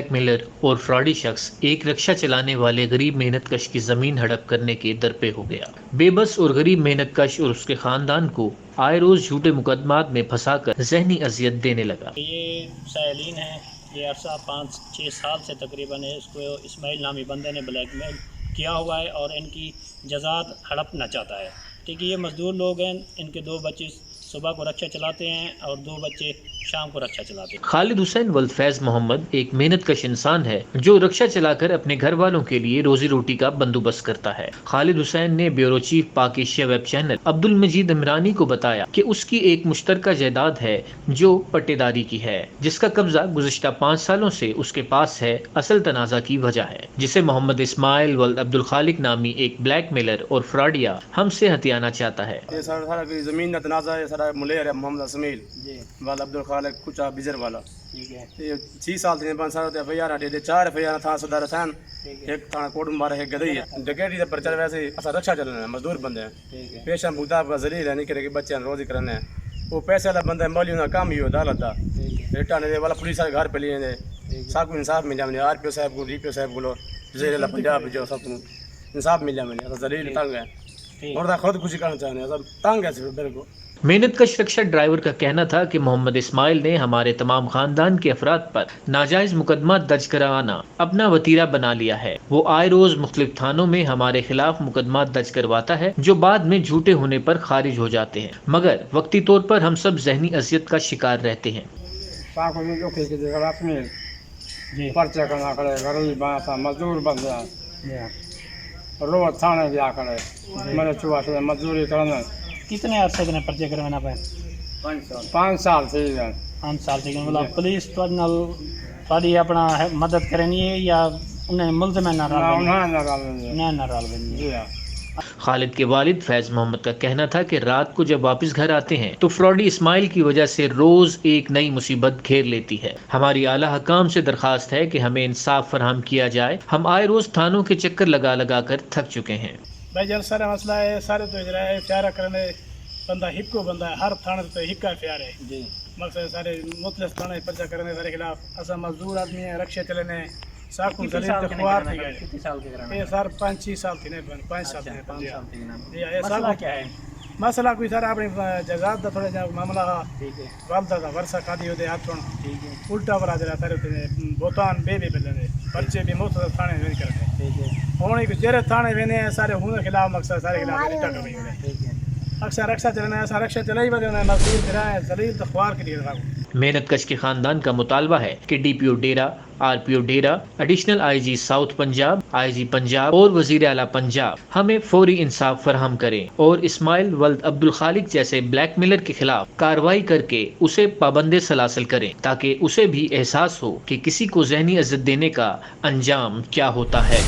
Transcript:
Black Mailer और fraudy शख्स एक रिक्शा चलाने वाले गरीब मेहनत कश की जमीन हड़प करने के दर पे हो गया। बेबस और गरीब मेहनत कश और उसके खानदान को आए रोज झूठे मुकदमात में फंसाकर जहनी अजियत देने लगा। ये साइलिन है, ये अरसा 5-6 साल से तकरीबन है, इसको इस्माइल नामी बंदे ने ब्लैकमेल किया हुआ है और इनकी जज़ात हड़पना चाहता है। ठीक है, ये मजदूर लोग हैं, इनके 2 बच्चे सुबह को रक्षा चलाते हैं और 2 बच्चे शाम को रक्षा चलाते हैं। खालिद हुसैन वल्द फैज मोहम्मद एक मेहनत कश इंसान है जो रक्षा चलाकर अपने घर वालों के लिए रोजी रोटी का बंदोबस्त करता है। खालिद हुसैन ने ब्यूरो चीफ पाक एशिया वेब चैनल अब्दुल मजीद इमरानी को बताया कि उसकी एक मुश्तरका जायदाद है जो पट्टेदारी की है, जिसका कब्जा गुज़िश्ता 5 सालों से उसके पास है। असल तनाज़ा की वजह है जिसे मोहम्मद इस्माइल वल्द अब्दुल खालिक नामी एक ब्लैक मेलर और फ्रॉडिया हमसे हथियाना चाहता है। जमीन का तनाज़ा है, सारा मुलेर है मोहम्मद इस्माइल वाला अब्दुल खालिक कुछ बिजर वाला। ठीक है, ये 6 साल थे 5 साल थे भैया दे 4 भैया था सदर हसन एक थाना कोट मारा है गदई है डकैती से परचर। वैसे असा रक्षा चलना है, मजदूर बंदे हैं, पेशा मुदाब का जलील है, नहीं करे कि बच्चे रोजी करने हैं। वो पैसे वाला बंदा है, मौली ना काम ही हो अदालत दा बेटा ने वाला पुलिस वाले घर पे लिए ने सब को इंसाफ मिला। मैंने आरपीओ साहब को डीपीओ साहब को जेल पंजाब जो सब को इंसाफ मिला। मैंने जलील तंग है और खुद खुशी करना चाहते हैं, सब तंग है सिर्फ मेरे को। मेहनत कश रिक्शा ड्राइवर का कहना था कि मोहम्मद इस्माइल ने हमारे तमाम खानदान के अफराद पर नाजायज मुकदमा दर्ज कराना अपना वतीरा बना लिया है। वो आए रोज मुख्तलिफ थानों में हमारे खिलाफ मुकदमा दर्ज करवाता है जो बाद में झूठे होने पर खारिज हो जाते हैं, मगर वक्ती तौर पर हम सब जहनी अजियत का शिकार रहते हैं। मजदूरी करना कितने अरसे के पर्चे करवाना पाए? 5 साल से 5 साल से मतलब पुलिस थोड़ी अपना मदद करनी है या उन्हें मुल्ज़िम ना खालिद के वालिद फैज मोहम्मद का कहना था कि रात को जब वापस घर आते हैं तो फ्रॉडी इस्माइल की वजह से रोज एक नई मुसीबत घेर लेती है। हमारी आला हकाम से दरखास्त है कि हमें इंसाफ फराहम किया जाए। हम आए रोज थानों के चक्कर लगा लगा कर थक चुके हैं। भाई जल सारा मसला है, सारे तो इधर है प्यारा करने बंदा हिक्को बंदा है, हर थाने तो हिक्का प्यार है जी। मकसद सारे मुख्तलिफ थाने पर्चा करने सारे खिलाफ असा मजदूर आदमी है, रक्षा चलने साकू जलील खुआर थी गए। कितने साल के कराने? ये सर 5-6 साल थी नहीं 5 साल थे 5 साल थी। ये सब क्या है मसला कोई सारा अपनी जजात दा थोड़ा जा मामला है। ठीक है, वालदा दा वर्षा कादी होते हाथ छोड़। ठीक है, उल्टा बरा जरा सारे बोतान बेबे बेलने पर्चे भी मुख्तलिफ थाने में करने। ठीक है, होने को जेरे थाने वेने सारे हुन खिलाफ मकसद सारे खिलाफ इटा कर रही है। ठीक है, अक्सर रक्षा चलना है, सारा रक्षा चला ही बदलना मजदूर किराया जलील तो ख्वार के लिए मेहनत कश के खानदान का मुतालबा है कि DPO Dera, RPO Dera, additional IG south Punjab, IG Punjab और वजीर आला पंजाब हमें फौरी इंसाफ फराहम करें और इस्माइल वल्द अब्दुल खालिक जैसे ब्लैक मेलर के खिलाफ कार्रवाई करके उसे पाबंदे सलासल करें ताकि उसे भी एहसास हो कि किसी को जहनी इज्जत देने का अंजाम क्या होता है।